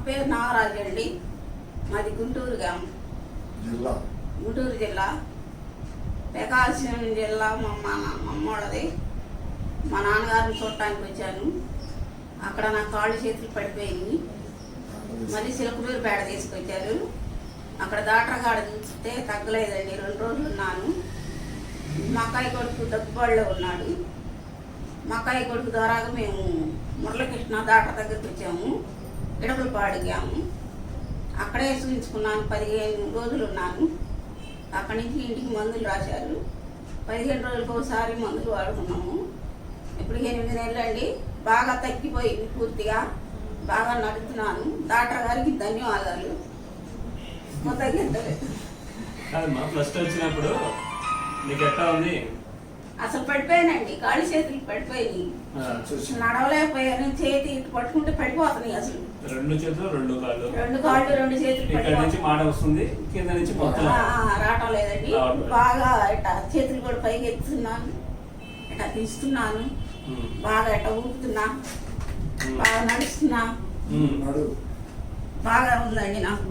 పేరు నాగరాజు అండి. మాది గుంటూరు గుంటూరు జిల్లా, ప్రకాశం జిల్లా. మా అమ్మోళ్ళది. మా నాన్నగారిని చూడటానికి వచ్చాను. అక్కడ నా కాళ్ళు చేతులు పడిపోయి మళ్ళీ సిలకలూరు పేడ తీసుకొచ్చారు. అక్కడ డాక్టర్ కాడ చూస్తే తగ్గలేదండి. 2 రోజులు ఉన్నాను. మా అక్కయ్య కొడుకు దగ్గుబాడులో ఉన్నాడు. మా అక్కయ్య కొడుకు ద్వారా మేము మురళకృష్ణ డాక్టర్ దగ్గరికి వచ్చాము. ఇడపలపాడు దిగాము. అక్కడే చూపించుకున్నాను. 15 రోజులు ఉన్నాను. అక్కడి నుంచి ఇంటికి మందులు రాశారు. 15 రోజులకు ఒకసారి మందులు వాడుకున్నాము. ఇప్పుడు 8 నెలలు అండి. బాగా తగ్గిపోయింది పూర్తిగా. బాగా నడుస్తున్నాను. డాక్టర్ గారికి ధన్యవాదాలు. ఫస్ట్ వచ్చినప్పుడు నీకు ఎట్లా ఉంది? అసలు పడిపోయానండి. కాళ్ళు చేతులు పడిపోయి నడవలేకపోయాను. చేతి పట్టుకుంటే పడిపోతున్నాయి. అసలు 2 చేతులు 2 కాళ్ళు 2 కాళ్ళు 2 చేతులు ఇక్కడ నుంచి మాట వస్తుంది, కింద నుంచి మొత్తం రావటం లేదండి. బాగా ఇట్లా చేతులు కూడా పైకి ఎత్తుతున్నాను, ఇట్లా తీస్తున్నాను, బాగా ఇట్లా ఊపుతున్నా, బాగా నడుస్తున్నా. బాగా ఉందండి నాకు.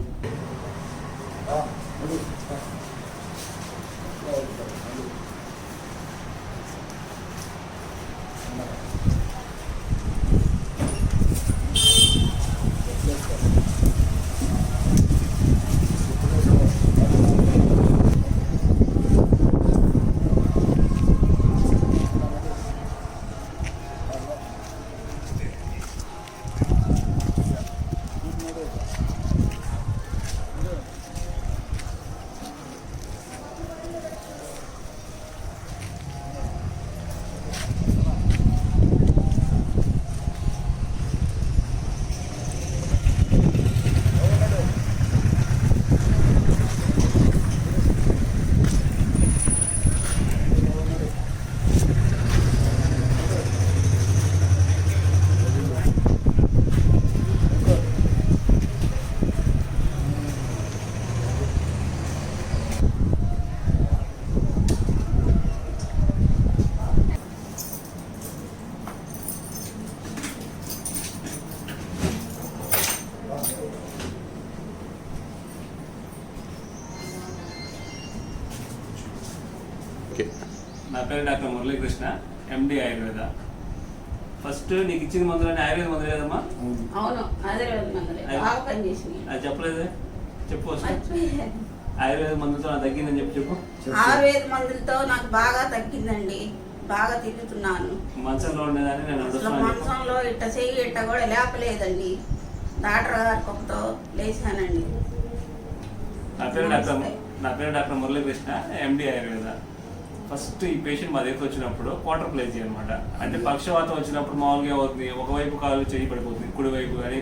నా పేరు డాక్టర్ మురళీకృష్ణ, ఎండి ఆయుర్వేద. ఫస్ట్ నీకు ఇచ్చిన మందులని ఆయుర్వేద మందులు లేదమ్మా? అది చెప్పలేదే, చెప్పు. ఆయుర్వేద మందులతో నాకు తగ్గిందని చెప్పు. ఆయుర్వేద మందులతో నాకు బాగా తగ్గిందండి. బాగా తిరుగుతున్నాను. మంచంలో ఉండేదాన్ని నేను మంచంలో ఇట్ట చెయ్యి ఇట్ట కూడా లేపలేదండి. డాక్టర్ గారి కొక్కతో లేచానండి. నా పేరు డాక్టర్ మురళీకృష్ణ, ఎండి ఆయుర్వేద. ఫస్ట్ ఈ పేషెంట్ మా దగ్గరికి వచ్చినప్పుడు క్వార్టర్ప్లేజీ అనమాట. అంటే పక్షవాతం వచ్చినప్పుడు మామూలుగా అవుతుంది, ఒకవైపు కాలు చేయి పడిపోతుంది, కుడివైపు కాలు కానీ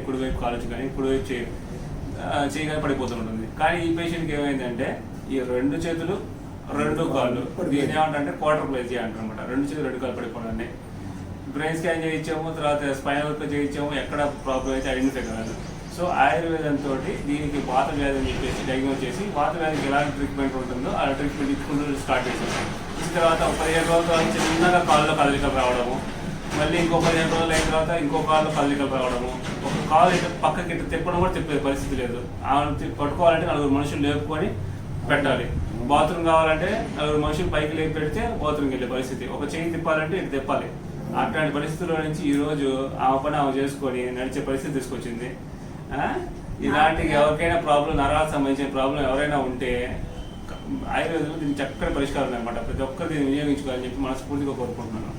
కుడివైపు చేయి కానీ పడిపోతుంటుంది. కానీ ఈ పేషెంట్కి ఏమైందంటే ఈ 2 చేతులు 2 కాళ్ళు, దీని ఏమంటే క్వార్టర్ప్లేజీ అంటారనమాట. 2 చేతులు 2 కాళ్ళు పడిపోవడాన్ని బ్రెయిన్ స్కాన్ చేయించాము, తర్వాత స్పైనల్ చేయించాము. ఎక్కడ ప్రాబ్లం అయితే ఐడెంటిఫై కాదు. సో ఆయుర్వేదంతో దీనికి వాత వ్యాధి అని చెప్పేసి డయాగ్నోస్ చేసి వాత వ్యాధికి ఎలాంటి ట్రీట్మెంట్ ఉంటుందో ఆ ట్రీట్మెంట్ ఇచ్చుకుంటూ స్టార్ట్ చేసాము. ఇచ్చిన తర్వాత 15 రోజుల తర్వాత చిన్నగా కాళ్ళలో కదలికలు రావడము, మళ్ళీ ఇంకో 15 రోజులు అయిన తర్వాత ఇంకో కాళ్ళలో కదలికలు రావడము, ఒక కాలు ఇటు పక్కకి ఇటు తిప్పడం కూడా తిప్పే పరిస్థితి లేదు. ఆమెను పట్టుకోవాలంటే 4 మనుషులు లేపుకొని పెట్టాలి. బాత్రూమ్ కావాలంటే 4 మనుషులు పైకి లేపి పెడితే బాత్రూమ్కి వెళ్ళే పరిస్థితి. ఒక చేయి తిప్పాలంటే ఇటు తిప్పాలి. అట్లాంటి పరిస్థితుల్లో నుంచి ఈరోజు ఆమె పని ఆమె చేసుకొని నడిచే పరిస్థితి తీసుకొచ్చింది. ఇలాంటి ఎవరికైనా ప్రాబ్లం, నరాలకు సంబంధించిన ప్రాబ్లం ఎవరైనా ఉంటే ఆయుర్వేదంలో దీనికి చక్కటి పరిష్కారం అనమాట. ప్రతి ఒక్కరు దీన్ని వినియోగించుకోవాలని చెప్పి మనస్ఫూర్తిగా కోరుకుంటున్నాను.